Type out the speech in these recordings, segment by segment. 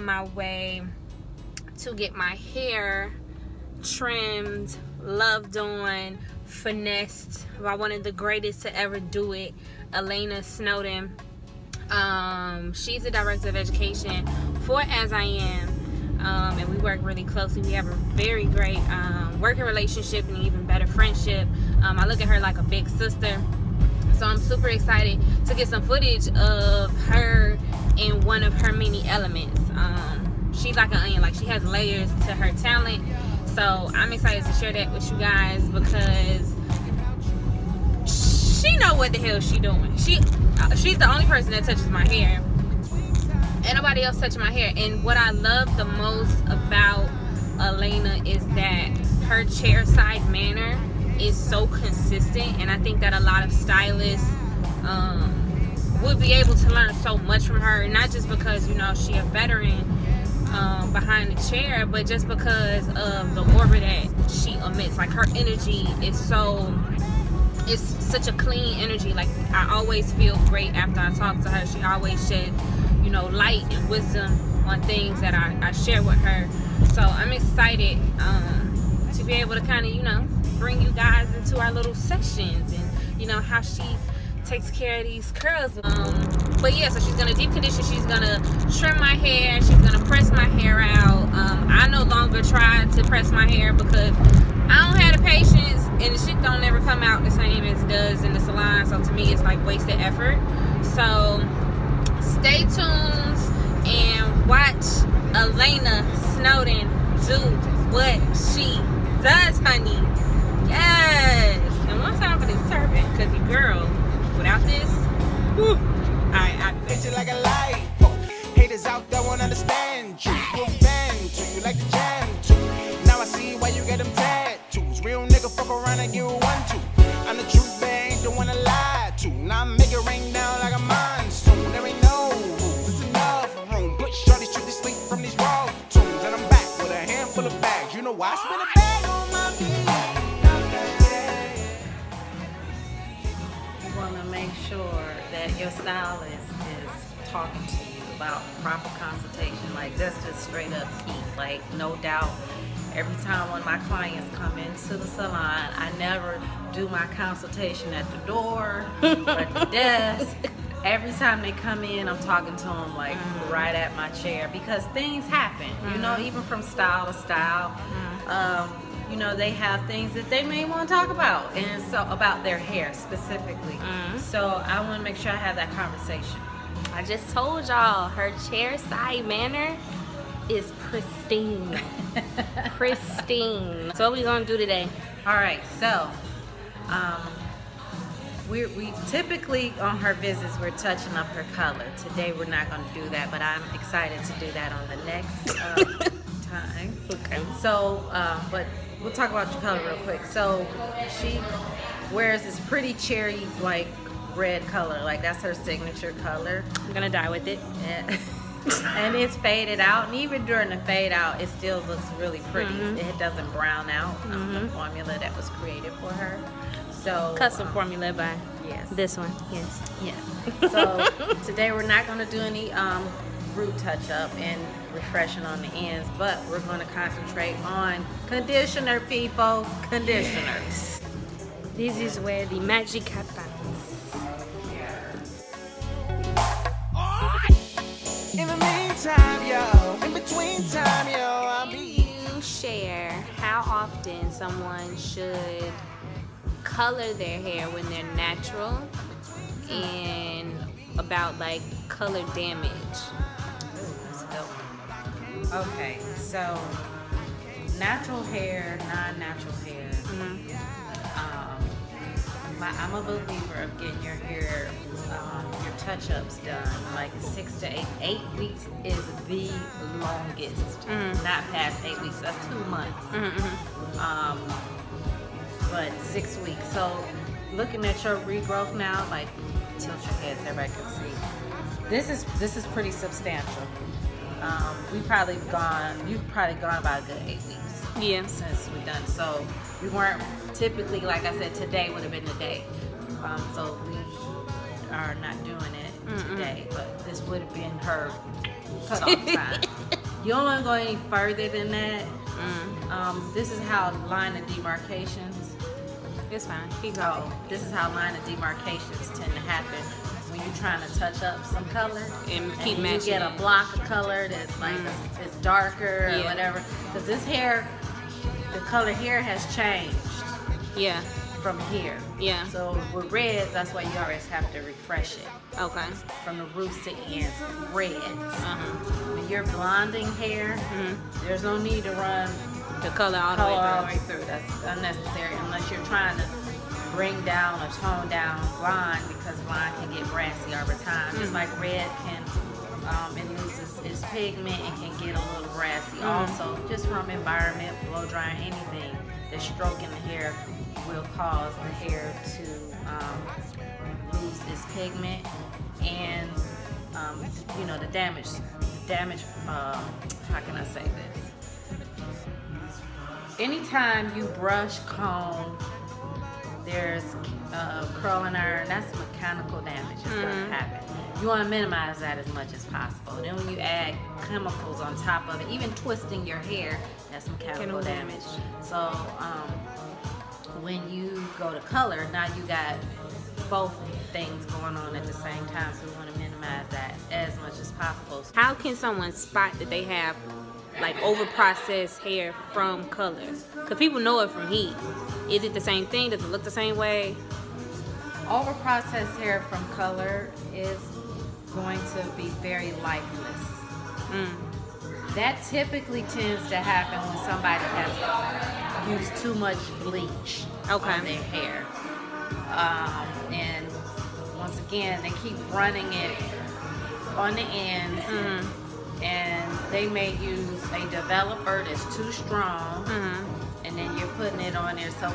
on my way to get my hair trimmed, loved on, finessed by one of the greatest to ever do it, Elena Snowden. She's the director of education for As I Am, and we work really closely. We have a very great working relationship and even better friendship. I look at her like a big sister, so I'm super excited to get some footage of her in one of her many elements. She's like an onion, like she has layers to her talent, so I'm excited to share that with you guys because she know what the hell she doing. She's the only person that touches my hair. Ain't nobody else touching my hair. And what I love the most about Elena is that her chair side manner is so consistent, and I think that a lot of stylists would be able to learn so much from her, not just because, you know, she a veteran behind the chair, but just because of the aura that she emits. Like, her energy is it's such a clean energy. Like, I always feel great after I talk to her. She always sheds, you know, light and wisdom on things that I share with her. So I'm excited to be able to kind of, you know, bring you guys into our little sessions and, you know, how she takes care of these curls. But yeah, so she's gonna deep condition, she's gonna trim my hair, she's gonna press my hair out. I no longer try to press my hair because I don't have the patience, and the shit don't ever come out the same as it does in the salon. So to me, it's like wasted effort. So stay tuned and watch Elena Snowden do what she does, honey. Yes. And one time for this turban, because your girl, without this, whew. Alright, I'll be back. Like a light. Haters out there won't understand you. You're a fan too, you like the jam too. Now I see why you get them tattoos. Real nigga fuck around and get 1, 2. I'm the truth, but I ain't the one to lie to. Now I make it rain down like a monsoon. There ain't no rules, there's enough room. Put shorty to sleep from these raw tunes. And I'm back with a handful of bags. You know why I spin a bag on my feet. You want to make sure that your stylist is talking to you about proper consultation. Like, that's just straight up key. Like, no doubt, every time one of my clients come into the salon, I never do my consultation at the door or at the desk. Every time they come in, I'm talking to them like right at my chair, because things happen, you know, even from style to style. You know, they have things that they may want to talk about, and so about their hair specifically. So I want to make sure I have that conversation. I just told y'all, her chair side manner is pristine. Pristine. So what we gonna do today? All right, so we typically on her visits we're touching up her color. Today we're not going to do that, but I'm excited to do that on the next time. Okay. So, but we'll talk about your color real quick. So she wears this pretty cherry like red color, like that's her signature color. I'm gonna dye with it. And it's faded out, and even during the fade out it still looks really pretty. It doesn't brown out. The formula that was created for her. So Custom formula by yes, this one. Yes. yes. So today we're not going to do any root touch up and refreshing on the ends, but we're going to concentrate on conditioner, people. Conditioner. This is where the magic happens. In the meantime, yo, in between time, yo, I'll be. You share how often someone should color their hair when they're natural, and about like color damage. Let's go. Okay, so natural hair, non-natural hair. I'm a believer of getting your hair, your touch-ups done like 6 to 8 weeks is the longest. Not past 8 weeks. That's 2 months. But 6 weeks. So looking at your regrowth now, like tilt your head so everybody can see. This is pretty substantial. You've probably gone about a good 8 weeks. Yeah. Since we done. So we weren't typically, like I said, today would have been the day. So we are not doing it today, but this would have been her cutoff time. You don't want to go any further than that. This is how line of demarcations. It's fine. Keep going. This is how line of demarcations tend to happen when you're trying to touch up some color And keep you matching get a it. block of color that's like it's darker or Yeah. whatever. Because this hair, the color here has changed Yeah. from here. Yeah. So with reds, that's why you always have to refresh it Okay. from the roots to ends. Reds. When you're blonding hair, Mm-hmm. there's no need to run The color all the color all the way way through. That's unnecessary unless you're trying to bring down or tone down blonde, because blonde can get brassy over time. Just like red can, it loses its pigment and can get a little brassy. Also, just from environment, blow drying, anything that's stroking the hair will cause the hair to lose its pigment and the damage. How can I say this? Anytime you brush, comb, there's curling iron, that's mechanical damage that's going to happen. You want to minimize that as much as possible. Then when you add chemicals on top of it, even twisting your hair, that's mechanical damage. So when you go to color, now you got both things going on at the same time, so we want to minimize that as much as possible. How can someone spot that they have like over processed hair from color? Because people know it from heat. Is it the same thing? Does it look the same way? Over processed hair from color is going to be very lifeless. That typically tends to happen when somebody has used too much bleach on their hair. And once again, they keep running it on the ends, and they may use a developer that's too strong, and then you're putting it on there. So,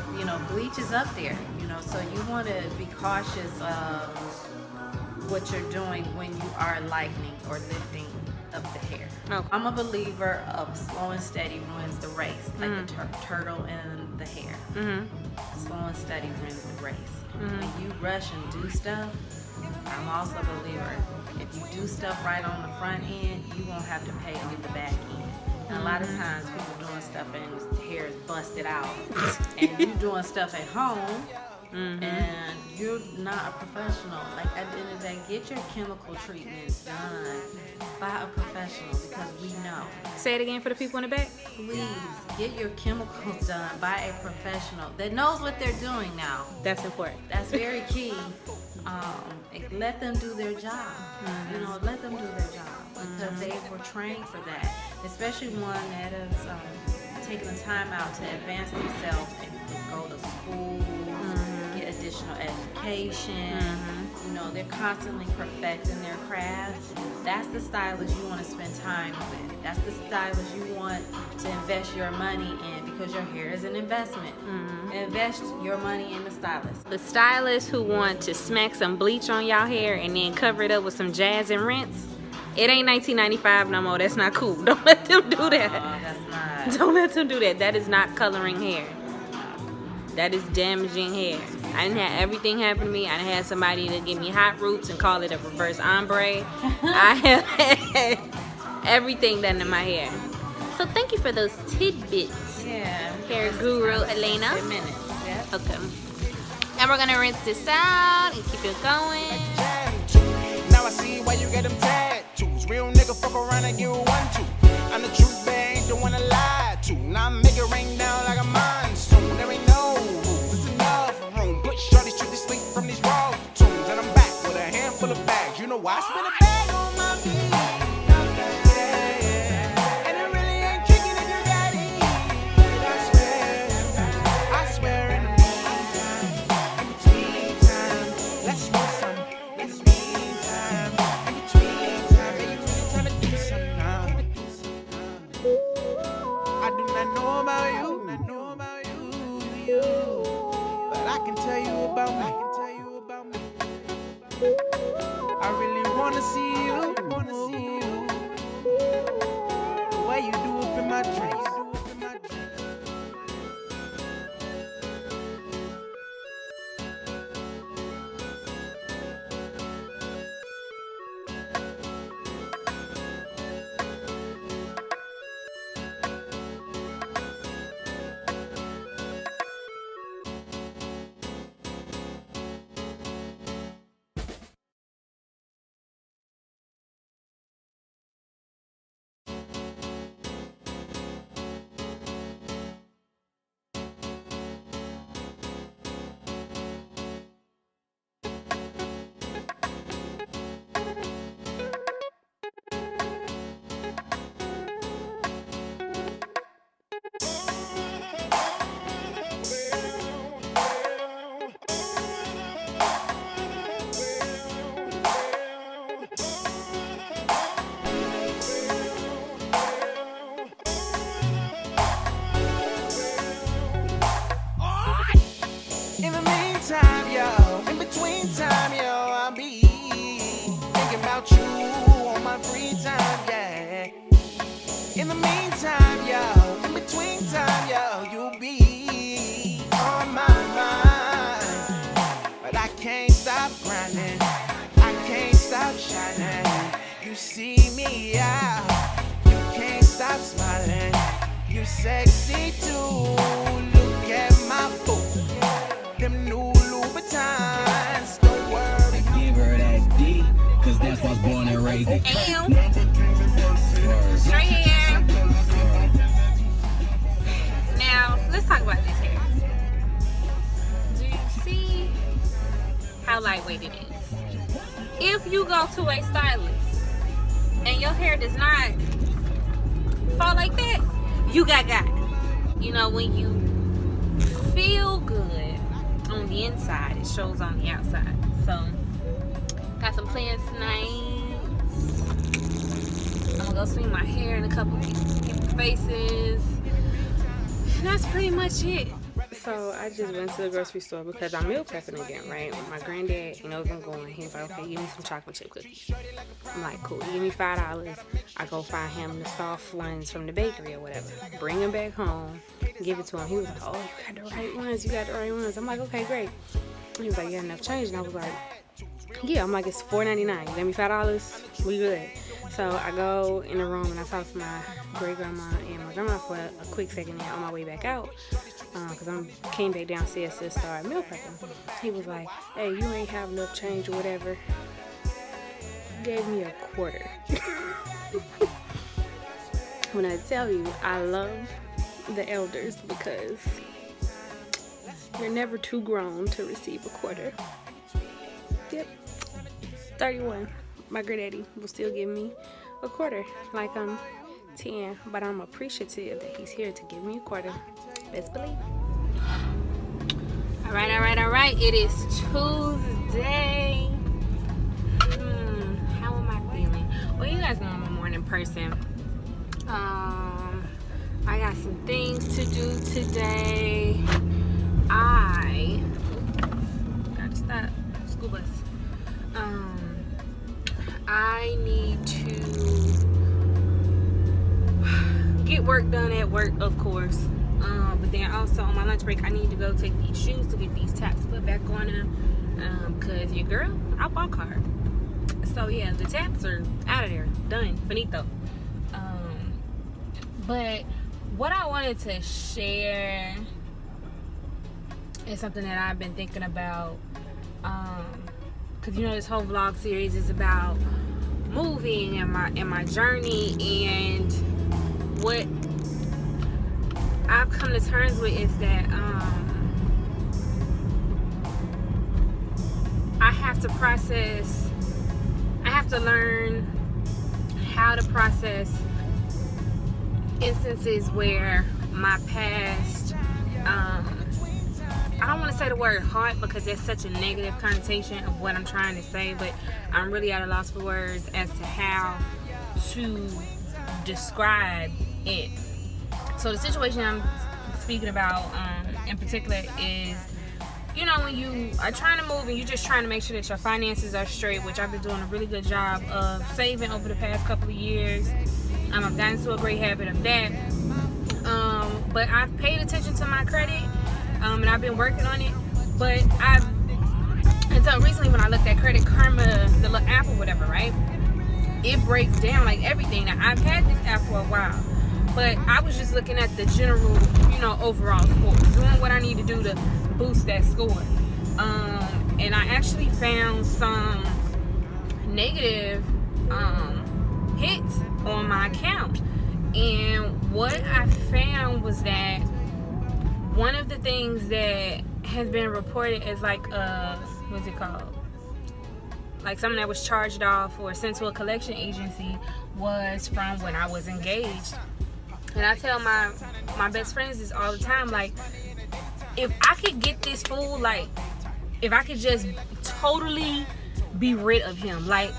bleach is up there, so you want to be cautious of what you're doing when you are lightening or lifting up the hair. Okay. I'm a believer of slow and steady ruins the race, like the turtle and the hair. Slow and steady ruins the race. When you rush and do stuff, I'm also a believer, if you do stuff right on the front end, you won't have to pay on the back end. And a lot of times people doing stuff and the hair is busted out, and you doing stuff at home, and you're not a professional. Like, at the end of the day, get your chemical treatments done by a professional, because we know. Say it again for the people in the back. Please get your chemicals done by a professional that knows what they're doing now. That's important. That's very key. Let them do their job. Let them do their job, because they were trained for that. Especially one that has taken the time out to advance themselves and go to school, get additional education. They're constantly perfecting their craft. That's the stylist you want to spend time with. That's the stylist you want to invest your money in, because your hair is an investment. Invest your money in the stylist. The stylists who want to smack some bleach on y'all hair and then cover it up with some jazz and rinse, it ain't 1995 no more. That's not cool. Don't let them do that. That's not. Don't let them do that. That is not coloring hair. That is damaging hair. I didn't have everything happen to me. I didn't have somebody to give me hot roots and call it a reverse ombre. I have had everything done to my hair. So thank you for those tidbits, hair guru Elena. 10 minutes. Yeah. Okay. And we're gonna rinse this out and keep it going. Now I see why you get them tattoos. Real nigga fuck around and get 1, 2. I'm the truth, man, ain't the one to lie to. Now I make it rain down like a monsoon. There ain't no rules, it's enough room. Put shorty straight to sleep from these raw tunes. And I'm back with a handful of bags. You know why I spin a bag on my feet. And it really ain't tricking if you got it. I swear in the meantime, let's do some. In the meantime, in between time, baby, trying to do something now. I do not know about you, but I can tell you about me. I really wanna see you, the way you do up in my dreams. thinking about you on my free time, yeah. In the meantime, yo, in between time, yo, you'll be on my mind. But I can't stop grinding, I can't stop shining. You see me out, you can't stop smiling. You sexy too, look at my boot, them new Louboutins, don't worry. Give her that D, cause that's what's born and raised. Straight hair. Now, let's talk about this hair. Do you see how lightweight it is? If you go to a stylist and your hair does not fall like that, you got it. You know, when you feel good on the inside, it shows on the outside. So, got some plans tonight. I'm gonna go swing my hair in a couple people's faces. And that's pretty much it. So I just went to the grocery store because I'm meal prepping again, right? My granddad, he knows I'm going. He's like, okay, give me some chocolate chip cookies. I'm like, cool, give me $5. I go find him the soft ones from the bakery or whatever. Bring them back home, give it to him. He was like, oh, you got the right ones, you got the right ones. I'm like, okay, great. He was like, you got enough change? And I was like, yeah. I'm like, it's $4.99. You got me $5? We good. So I go in the room and I talk to my great grandma and my grandma for a quick second there on my way back out. Because I came back downstairs to start meal prepping. He was like, hey, you ain't have enough change or whatever. He gave me a quarter. When I tell you, I love the elders because you're never too grown to receive a quarter. Yep. 31. My granddaddy will still give me a quarter like I'm 10, but I'm appreciative that he's here to give me a quarter. Best believe. All right. It is Tuesday. How am I feeling? Well, you guys know I'm a morning person. I got some things to do today. I gotta stop. School bus. I need to get work done at work, of course. But then also on my lunch break, I need to go take these shoes to get these taps put back on them. Cause your girl, I walk hard. So yeah, the taps are out of there, done, finito. But what I wanted to share is something that I've been thinking about. Cause you know this whole vlog series is about moving and my journey, and what I've come to terms with is that I have to learn how to process instances where my past, I don't want to say the word haunt because there's such a negative connotation of what I'm trying to say, but I'm really at a loss for words as to how to describe it. So the situation I'm speaking about in particular is, you know, when you are trying to move and you're just trying to make sure that your finances are straight, which I've been doing a really good job of saving over the past couple of years. I've gotten into a great habit of that. But I've paid attention to my credit, and I've been working on it. But until recently when I looked at Credit Karma, the little app or whatever, right? It breaks down like everything. Now, I've had this app for a while, but I was just looking at the general, you know, overall score, doing what I need to do to boost that score. And I actually found some negative hits on my account. And what I found was that one of the things that has been reported as like what's it called? Like something that was charged off or sent to a collection agency was from when I was engaged. And I tell my best friends this all the time, like, if I could get this fool, like, if I could just totally be rid of him, like,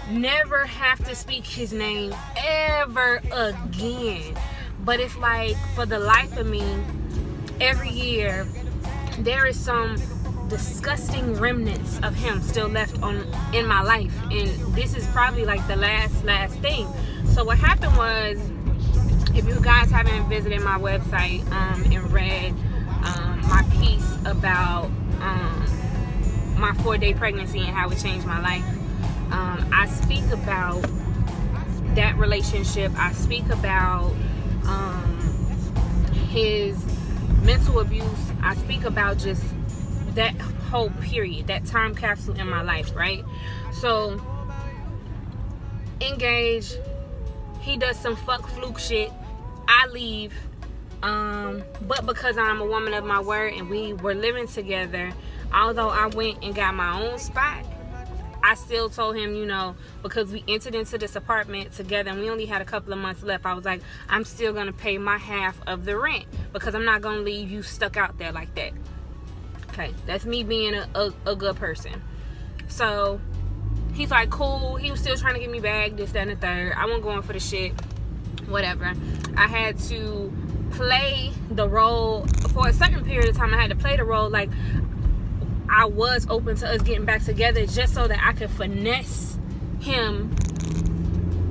never have to speak his name ever again. But it's like, for the life of me, every year there is some disgusting remnants of him still left in my life, and this is probably like the last thing. So what happened was, if you guys haven't visited my website and read my piece about my 4-day pregnancy and how it changed my life, I speak about that relationship. I speak about his mental abuse. I speak about just that whole period, that time capsule in my life, right? So, engage, he does some fuck fluke shit, I leave, but because I'm a woman of my word and we were living together, although I went and got my own spot, I still told him, you know, because we entered into this apartment together and we only had a couple of months left, I was like, I'm still gonna pay my half of the rent because I'm not gonna leave you stuck out there like that. Okay, that's me being a good person. So he's like, cool. He was still trying to get me back, this, that, and the third. I wasn't going for the shit, whatever. I had to play the role for a certain period of time. I had to play the role like I was open to us getting back together, just so that I could finesse him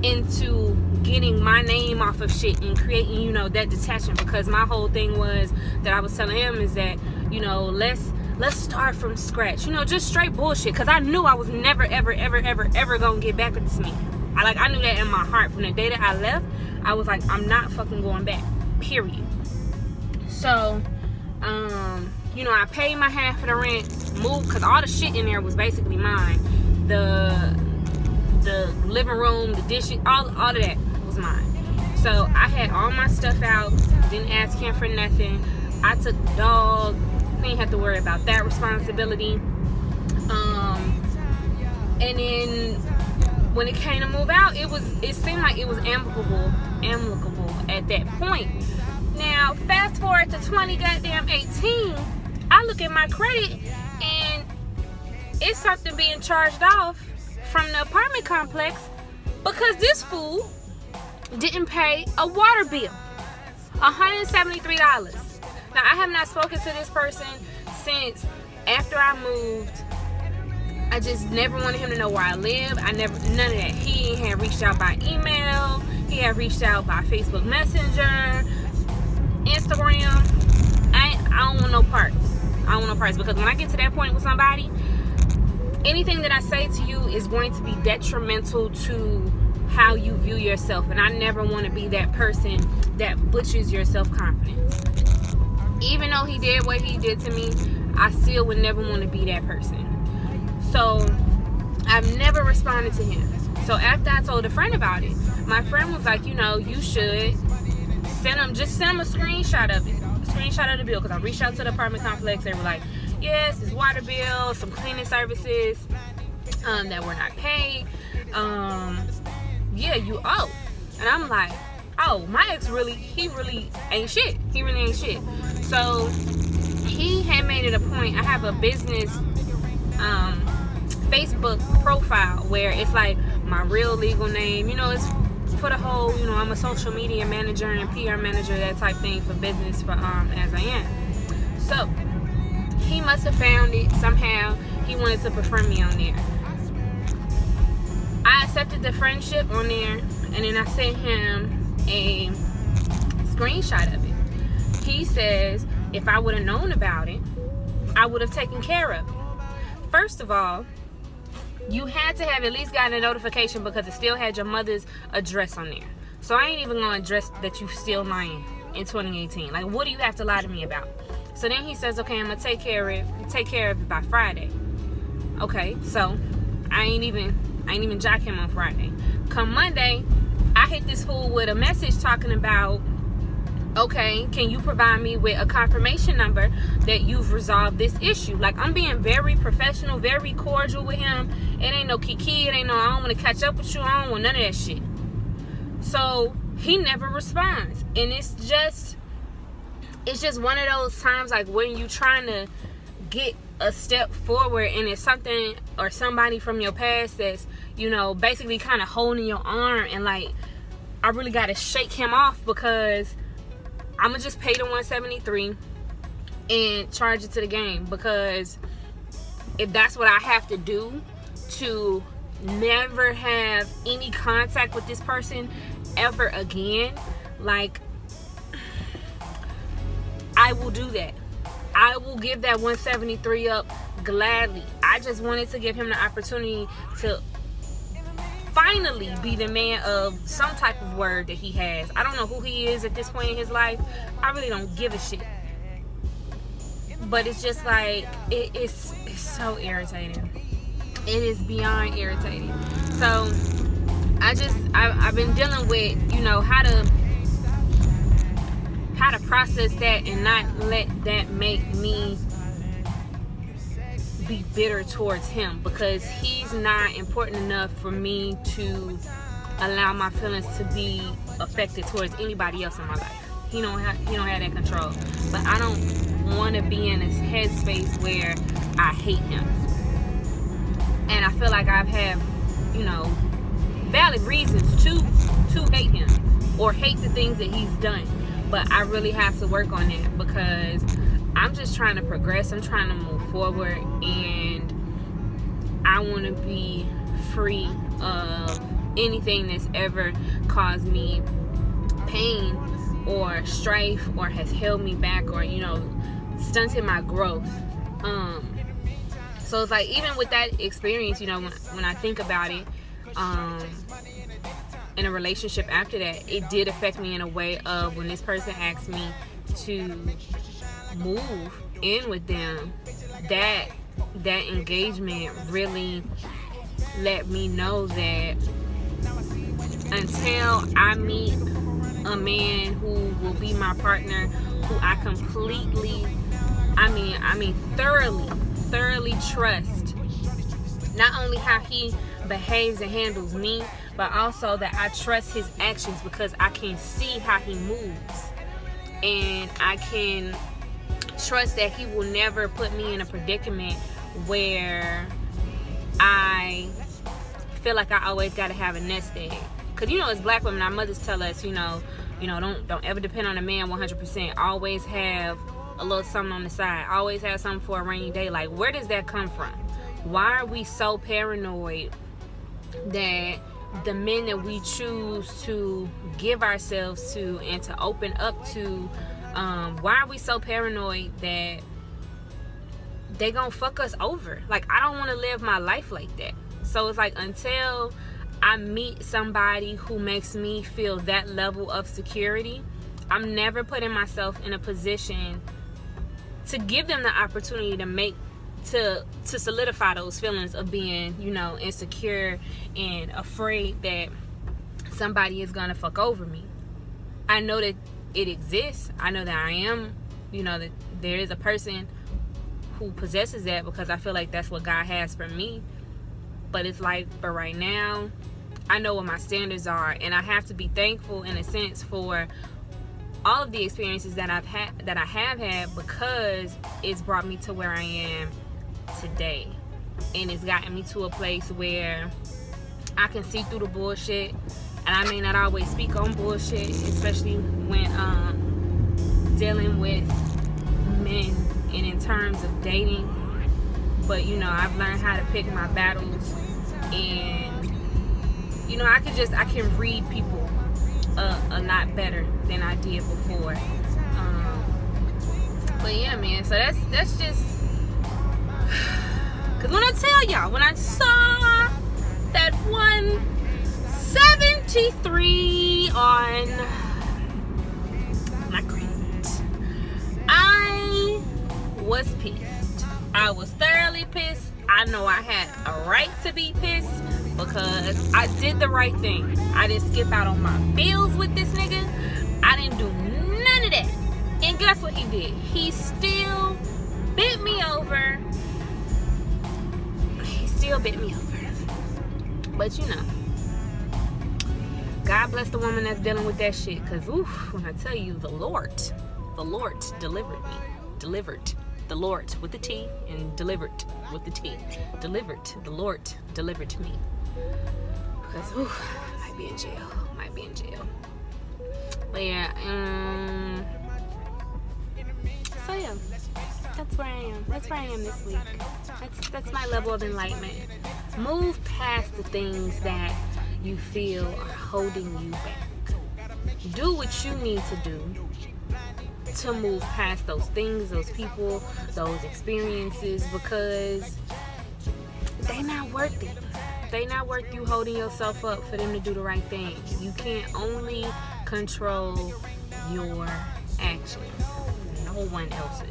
into getting my name off of shit and creating, you know, that detachment. Because my whole thing was that I was telling him is that, you know, let's start from scratch, you know, just straight bullshit. Because I knew I was never ever gonna get back with this man. I knew that in my heart. From the day that I left, I was like, I'm not fucking going back, period. So you know, I paid my half of the rent, moved, because all the shit in there was basically mine. The living room, the dishes, all of that was mine. So I had all my stuff out, didn't ask him for nothing. I took the dog, we didn't have to worry about that responsibility. And then when it came to move out, it seemed like it was amicable at that point. Now, fast forward to 2018, I look at my credit and it's something being charged off from the apartment complex because this fool didn't pay a water bill. $173. Now, I have not spoken to this person since after I moved. I just never wanted him to know where I live. None of that. He had reached out by email. He had reached out by Facebook Messenger, Instagram. I don't want no parts. I don't want no parts, because when I get to that point with somebody, anything that I say to you is going to be detrimental to how you view yourself, and I never want to be that person that butchers your self-confidence. Even though he did what he did to me, I still would never want to be that person. So I've never responded to him. So after I told a friend about it, my friend was like, you know, you should send him a screenshot of it. Screenshot of the bill, because I reached out to the apartment complex. They were like, yes, it's water bill, some cleaning services that were not paid. Yeah, you owe. And I'm like, oh, my ex he really ain't shit. He really ain't shit. So he had made it a point. I have a business Facebook profile where it's like my real legal name. You know, it's for the whole, you know, I'm a social media manager and PR manager, that type thing for business for as I am. So he must have found it somehow. He wanted to befriend me on there. I accepted the friendship on there, and then I sent him a screenshot of it. He says if I would have known about it, I would have taken care of it. First of all, you had to have at least gotten a notification because it still had your mother's address on there. So I ain't even gonna address that you still lying in 2018. Like, what do you have to lie to me about? So then he says, okay, I'm gonna take care of it by Friday. Okay, so I ain't even jock him on Friday. Come Monday, I hit this fool with a message talking about, okay, can you provide me with a confirmation number that you've resolved this issue? Like, I'm being very professional, very cordial with him. It ain't no kiki, it ain't no, I don't want to catch up with you, I don't want none of that shit. So he never responds. And it's just one of those times, like, when you trying to get a step forward and it's something or somebody from your past that's, you know, basically kind of holding your arm, and like, I really got to shake him off because I'm gonna just pay the $173 and charge it to the game, because if that's what I have to do to never have any contact with this person ever again, like, I will do that. I will give that 173 up gladly. I just wanted to give him the opportunity to finally be the man of some type of word that he has. I don't know who he is at this point in his life. I really don't give a shit. But it's just like, it's so irritating. It is beyond irritating. So I've been dealing with, you know, how to process that and not let that make me be bitter towards him, because he's not important enough for me to allow my feelings to be affected towards anybody else in my life. He don't have that control. But I don't want to be in a headspace where I hate him. And I feel like I've had, you know, valid reasons to hate him or hate the things that he's done. But I really have to work on that, because I'm just trying to progress. I'm trying to move forward, and I want to be free of anything that's ever caused me pain or strife or has held me back or, you know, stunted my growth. So it's like, even with that experience, you know, when I think about it, in a relationship after that, it did affect me in a way of when this person asked me to move in with them, that engagement really let me know that until I meet a man who will be my partner, who I completely, thoroughly trust, not only how he behaves and handles me, but also that I trust his actions, because I can see how he moves, and I can trust that he will never put me in a predicament where I feel like I always got to have a nest egg. Because, you know, as black women, our mothers tell us, you know, don't ever depend on a man 100%. Always have a little something on the side. Always have something for a rainy day. Like, where does that come from? Why are we so paranoid that the men that we choose to give ourselves to and to open up to, why are we so paranoid that they gonna fuck us over? Like, I don't want to live my life like that. So it's like, until I meet somebody who makes me feel that level of security, I'm never putting myself in a position to give them the opportunity to solidify those feelings of being, you know, insecure and afraid that somebody is gonna fuck over me. I know that it exists. I know that I am, you know, that there is a person who possesses that, because I feel like that's what God has for me. But it's like, for right now, I know what my standards are, and I have to be thankful in a sense for all of the experiences that I have had, because it's brought me to where I am today, and it's gotten me to a place where I can see through the bullshit. And I may not always speak on bullshit, especially when dealing with men and in terms of dating. But, you know, I've learned how to pick my battles, and, you know, I can read people a lot better than I did before. But yeah, man, so that's just, because when I tell y'all, when I saw that 173 on my credit, I was pissed. I was thoroughly pissed. I know I had a right to be pissed, because I did the right thing. I didn't skip out on my bills with this nigga. I didn't do none of that. And guess what he did? He still bent me over. But, you know, God bless the woman that's dealing with that shit. Because, when I tell you, the Lord delivered me. Delivered. The Lord with the T, and delivered with the T. Delivered. The Lord delivered to me. Because, might be in jail. But yeah, so yeah. That's where I am. That's where I am this week. That's my level of enlightenment. Move past the things that you feel are holding you back. Do what you need to do to move past those things, those people, those experiences, because they not worth it. They not worth you holding yourself up for them to do the right thing. You can't only control your actions. No one else's.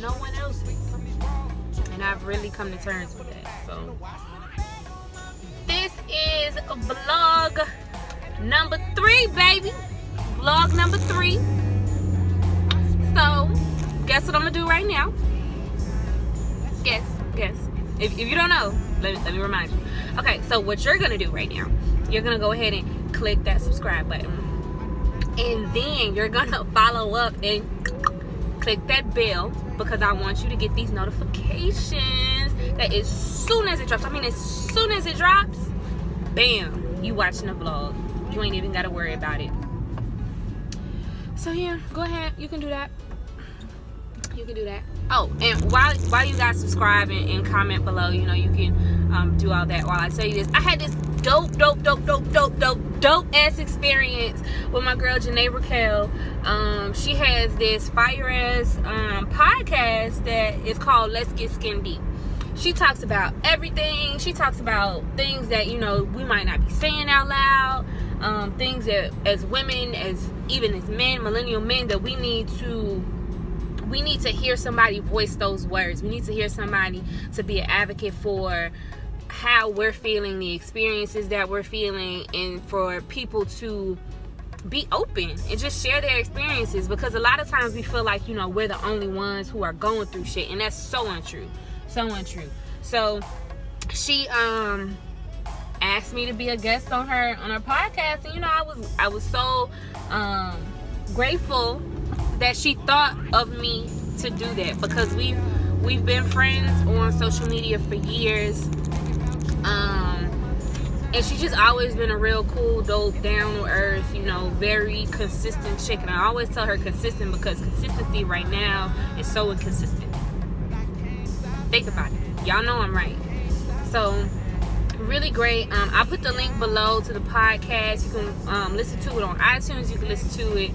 No one else's. And I've really come to terms with that. So this is vlog number 3, baby. Vlog number 3. So guess what I'm gonna do right now? Guess. If you don't know, let me remind you. Okay, so what you're gonna do right now, you're gonna go ahead and click that subscribe button, and then you're gonna follow up and click that bell, because I want you to get these notifications that as soon as it drops, bam, you watching the vlog. You ain't even gotta worry about it. So yeah, go ahead, you can do that. Oh, and while you guys subscribe and comment below, you can do all that while I tell you this. I had this dope ass experience with my girl Janae Raquel. She has this fire ass podcast that is called Let's Get Skin Deep. She talks about everything. She talks about things that we might not be saying out loud, things that as women, even as men, millennial men, that we need to hear somebody voice those words. We need to hear somebody to be an advocate for how we're feeling, the experiences that we're feeling, and for people to be open and just share their experiences, because a lot of times we feel like we're the only ones who are going through shit, and that's so untrue. So she asked me to be a guest on her podcast, and I was so grateful that she thought of me to do that, because we've been friends on social media for years, and she's just always been a real cool, dope, down to earth, very consistent chick. And I always tell her consistent, because consistency right now is so inconsistent. Think about it. Y'all know I'm right. So really great. I put the link below to the podcast. You can listen to it on iTunes. You can listen to it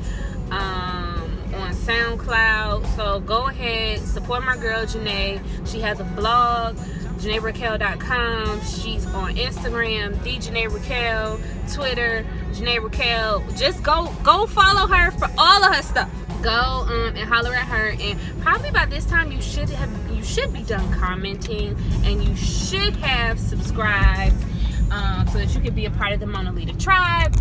on SoundCloud. So go ahead, support my girl Janae. She has a blog, JanaeRaquel.com. She's on Instagram, TheJanaeRaquel, Twitter, Janae Raquel. Just go follow her for all of her stuff. Go and holler at her, and probably by this time you should be done commenting, and you should have subscribed, so that you can be a part of the Mona Lita tribe,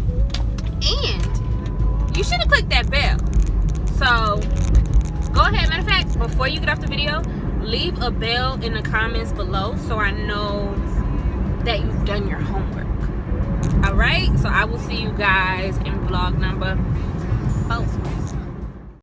and you should have clicked that bell. So go ahead. Matter of fact, before you get off the video, leave a bell in the comments below so I know that you've done your homework. Alright, so I will see you guys in vlog number 4.